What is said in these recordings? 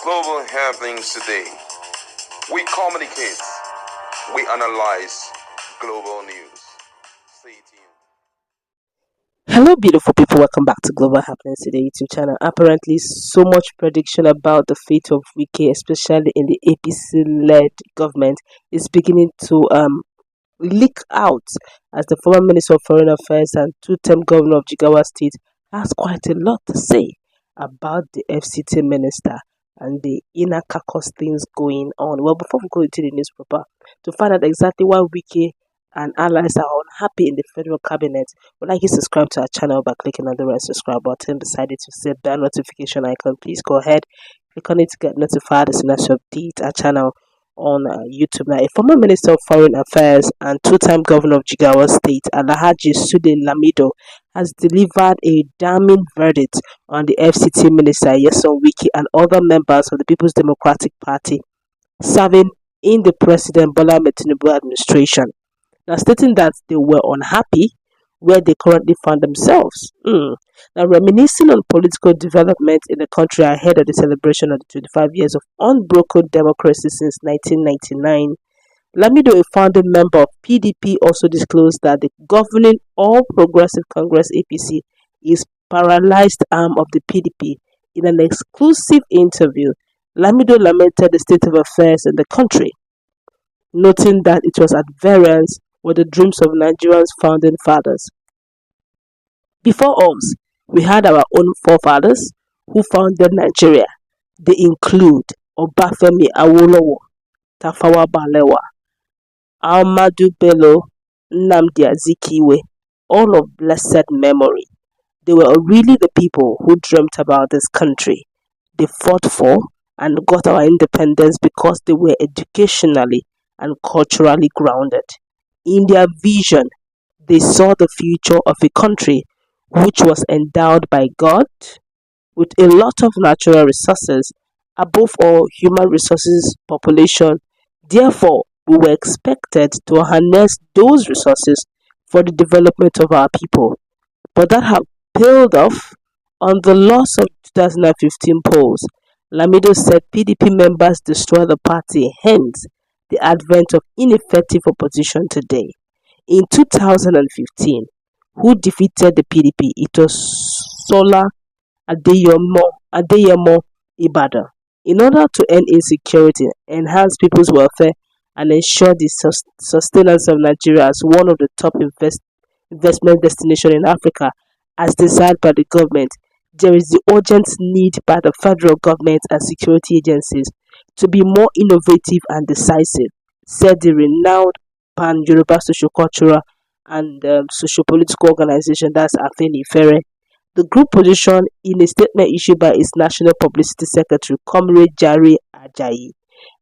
global happenings today. We communicate, we analyze global news. Stay tuned. Hello, beautiful people. Welcome back to Global Happenings Today YouTube channel. Apparently, so much prediction about the fate of Wike, especially in the APC-led government, is beginning to leak out as the former Minister of Foreign Affairs and two-term governor of Jigawa State has quite a lot to say about the FCT minister and the inner caucus things going on. Well, before we go into the news proper, to find out exactly why Wike and allies are unhappy in the federal cabinet, would like you to subscribe to our channel by clicking on the red subscribe button beside it to see the bell notification icon. Please go ahead, click on it to get notified as soon as we update our channel on YouTube. Now, a former Minister of Foreign Affairs and two-time governor of Jigawa State, Alhaji Sude Lamido, has delivered a damning verdict on the FCT minister, Nyesom Wike, and other members of the People's Democratic Party serving in the President Bola Tinubu administration. Now, stating that they were unhappy where they currently found themselves. Now, reminiscing on political development in the country ahead of the celebration of the 25 years of unbroken democracy since 1999, Lamido, a founding member of PDP, also disclosed that the governing All Progressive Congress APC is paralyzed arm of the PDP. In an exclusive interview, Lamido lamented the state of affairs in the country, noting that it was at variance with the dreams of Nigeria's founding fathers. Before us, we had our own forefathers who founded Nigeria. They include Obafemi Awolowo, Tafawa Balewa, Ahmadu Bello, Nnamdi Azikiwe, all of blessed memory. They were really the people who dreamt about this country. They fought for and got our independence because they were educationally and culturally grounded. In their vision, they saw the future of a country which was endowed by God with a lot of natural resources, above all human resources, population. Therefore, we were expected to harness those resources for the development of our people. But that have paled off on the loss of 2015 polls. Lamido said PDP members destroy the party, hence the advent of ineffective opposition today. In 2015, who defeated the PDP? It was Sola Adeyemo Ibadan. In order to end insecurity, enhance people's welfare, and ensure the sustenance of Nigeria as one of the top investment destinations in Africa, as desired by the government, there is the urgent need by the federal government and security agencies to be more innovative and decisive, said the renowned pan-Yoruba socio-cultural and socio-political organization, that's Afenifere. The group position in a statement issued by its National Publicity Secretary, Comrade Jare Ajayi,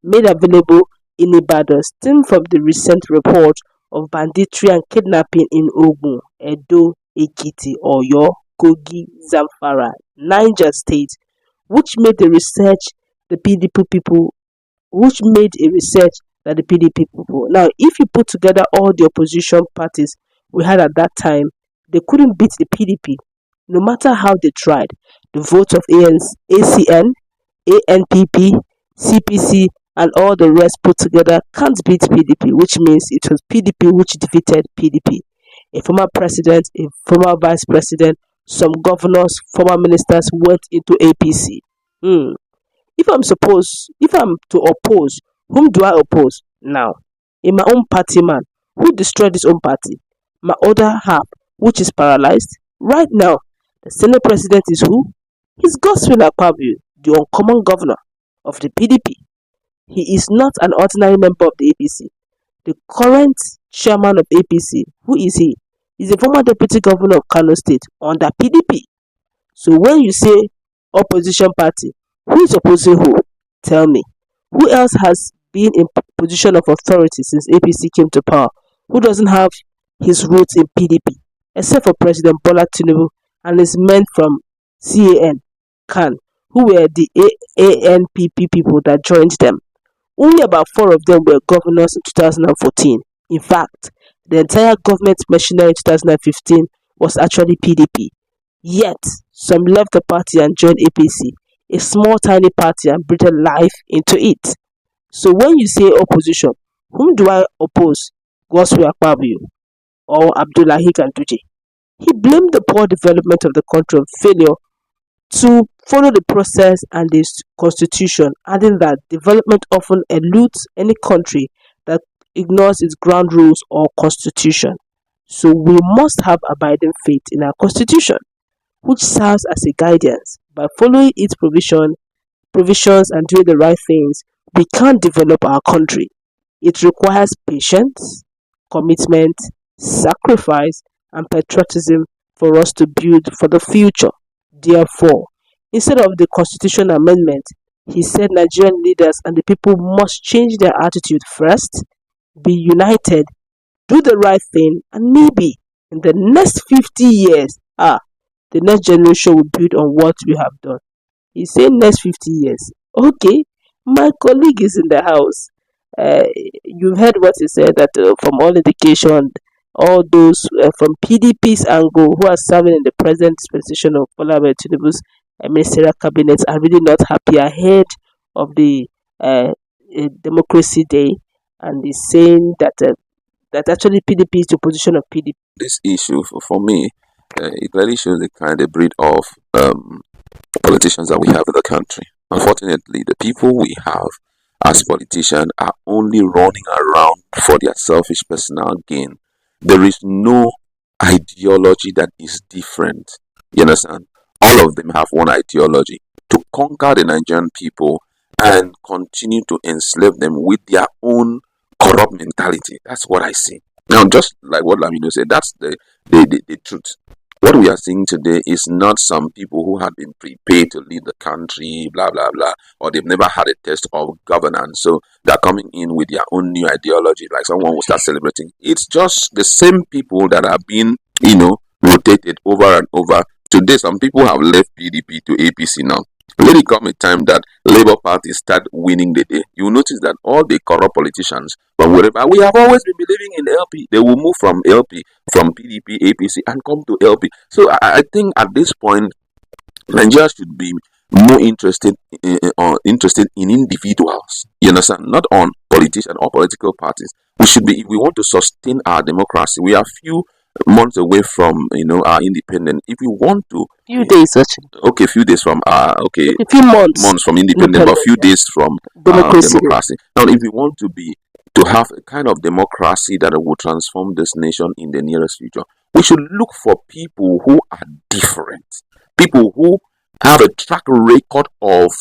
made available in Ibadan, stemmed from the recent report of banditry and kidnapping in Ogun, Edo, Ekiti, Oyo, Kogi, Zamfara, Niger State, which made a research that the PDP people. Now, if you put together all the opposition parties we had at that time, they couldn't beat the PDP, no matter how they tried. The votes of ACN, ANPP, CPC, and all the rest put together can't beat PDP, which means it was PDP which defeated PDP. A former president, a former vice president, some governors, former ministers went into APC. If I'm to oppose, whom do I oppose now? In my own party, man, who destroyed his own party? My other half, which is paralyzed. Right now, the Senate president is who? He's Godswill Akpabio, the uncommon governor of the PDP. He is not an ordinary member of the APC. The current chairman of APC, who is he? He's a former deputy governor of Kano State under PDP. So when you say opposition party, who is opposing who? Tell me. Who else has been in position of authority since APC came to power, who doesn't have his roots in PDP, except for President Bola Tinubu and his men from CAN, who were the ANPP people that joined them? Only about 4 of them were governors in 2014. In fact, the entire government machinery in 2015 was actually PDP. Yet, some left the party and joined APC. a small tiny party and breathed life into it. So when you say opposition, whom do I oppose? Goswe Akpabio or Abdullahi Ganduje? He blamed the poor development of the country on failure to follow the process and the constitution, adding that development often eludes any country that ignores its ground rules or constitution. So we must have abiding faith in our constitution, which serves as a guidance. By following its provisions and doing the right things, we can develop our country. It requires patience, commitment, sacrifice, and patriotism for us to build for the future. Therefore, instead of the constitution amendment, he said Nigerian leaders and the people must change their attitude first, be united, do the right thing, and maybe in the next 50 years, the next generation will build on what we have done. He said next 50 years. Okay, my colleague is in the house. Uh, you've heard what he said that from all indication, all those from PDP's angle who are serving in the present dispensation of Bola Ahmed Tinubu's ministerial cabinet are really not happy ahead of the Democracy Day, and he's saying that actually PDP is the opposition of PDP. This issue, for me, it really shows the kind of breed of politicians that we have in the country. Unfortunately, the people we have as politicians are only running around for their selfish personal gain. There is no ideology that is different. You understand? All of them have one ideology: to conquer the Nigerian people and continue to enslave them with their own corrupt mentality. That's what I see. Now, just like what Lamido said, that's the truth. What we are seeing today is not some people who have been prepared to lead the country, blah, blah, blah, or they've never had a test of governance. So they're coming in with their own new ideology, like someone will start celebrating. It's just the same people that are being, rotated over and over. Today, some people have left PDP to APC now. Let it come a time that Labour Party start winning the day. You will notice that all the corrupt politicians from wherever, we have always been believing in LP. They will move from LP, from PDP, APC, and come to LP. So I think at this point, Nigeria should be more interested in individuals. You understand? Not on politicians or political parties. We should be, if we want to sustain our democracy, we are few months away from our independence. If we want to, Few days actually. okay, few days from A few months from independence, but few days from democracy. Now, if we want to have a kind of democracy that will transform this nation in the nearest future, we should look for people who are different, people who have a track record of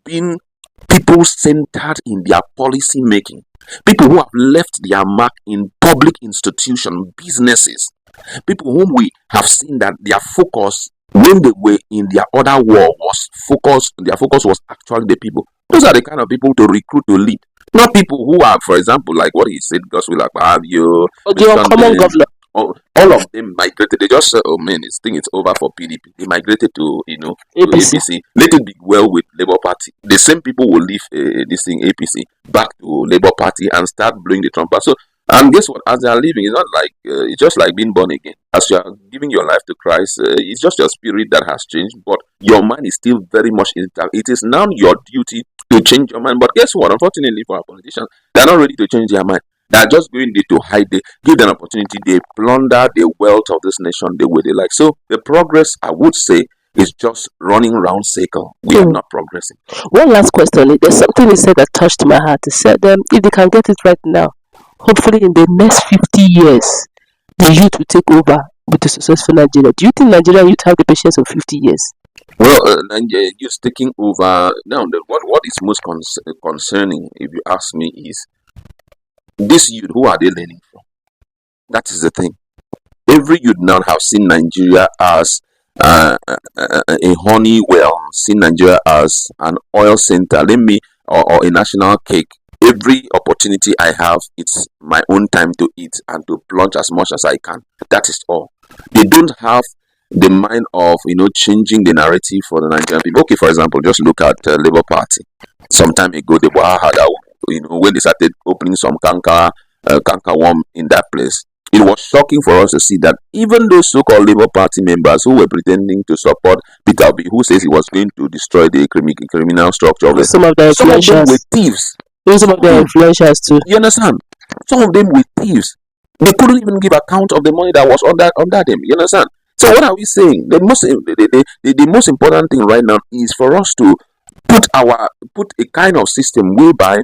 being people-centered in their policy making, people who have left their mark in public institutions, businesses, people whom we have seen that their focus when they were in their other world their focus was actually the people. Those are the kind of people to recruit to lead, not people who are, for example, like what he said, Gospel Akpabio, common governor. All of them migrated. They just said, "Oh man, this thing is over for PDP." They migrated to APC. Let it be well with Labour Party. The same people will leave this thing APC back to Labour Party and start blowing the trumpet. So, and guess what? As they are leaving, it's not like it's just like being born again. As you are giving your life to Christ, it's just your spirit that has changed, but your mind is still very much intact. It is now your duty to change your mind. But guess what? Unfortunately for our politicians, they are not ready to change their mind. They are just going there to hide. They give them an opportunity. They plunder the wealth of this nation the way they like. So the progress, I would say, is just running round circle. We are not progressing. One last question. There's something he said that touched my heart. He said, if they can get it right now, hopefully in the next 50 years, the youth will take over with a successful Nigeria. Do you think Nigerian youth have the patience of 50 years? Well, Nigeria youth taking over now. What is most concerning, if you ask me, is this youth. Who are they learning from? That is the thing. Every youth now have seen Nigeria as a honey well, seen Nigeria as an oil center. Or a national cake. Every opportunity I have, it's my own time to eat and to plunge as much as I can. That is all. They don't have the mind of changing the narrative for the Nigerian people. Okay, for example, just look at Labour Party. Some time ago, they were when they started opening some canker worm in that place. It was shocking for us to see that even those so-called Labour Party members who were pretending to support Peter Obi, who says he was going to destroy the criminal structure of it, Some of the some of them were influencers, thieves. even some of the influencers too. You understand? Some of them were thieves. They couldn't even give account of the money that was under them. You understand? So what are we saying? The most important thing right now is for us to put a kind of system whereby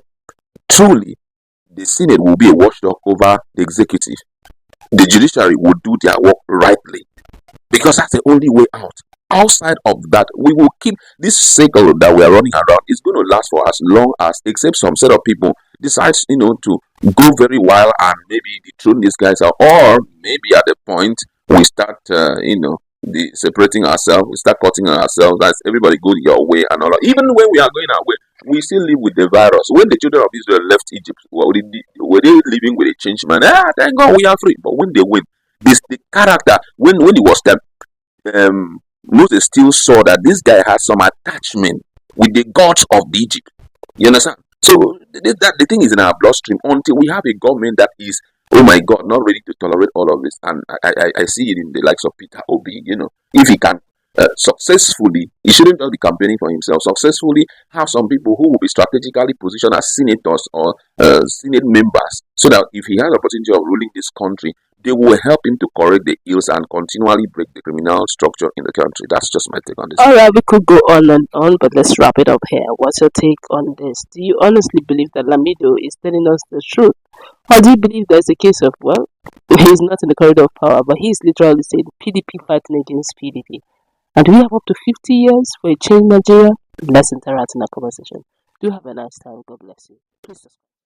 truly the Senate will be a watchdog over the executive. The judiciary will do their work rightly, because that's the only way out. Outside of that, we will keep this cycle that we are running around. It's going to last for as long as, except some set of people decides, to go very wild and maybe dethrone these guys out, or maybe at the point we start, separating ourselves, we start cutting ourselves. That's everybody go your way and all that. Even when we are going our way, we still live with the virus. When the children of Israel left Egypt, were they living with a changed man? Thank God we are free. But when they went, the character, when it was that Moses still saw that this guy has some attachment with the gods of Egypt. You understand? So the thing is in our bloodstream until we have a government that is, oh my God, not ready to tolerate all of this. And I see it in the likes of Peter Obi. If he can successfully, he shouldn't just be campaigning for himself, successfully have some people who will be strategically positioned as senators or Senate members, so that if he has the opportunity of ruling this country, they will help him to correct the ills and continually break the criminal structure in the country. That's just my take on this. Alright, we could go on and on, but let's wrap it up here. What's your take on this? Do you honestly believe that Lamido is telling us the truth? Or do you believe there's a case of, well, he's not in the corridor of power, but he's literally saying PDP fighting against PDP? And do we have up to 50 years for a change in Nigeria? Let's interact in our conversation. Do have a nice time. God bless you. Please subscribe.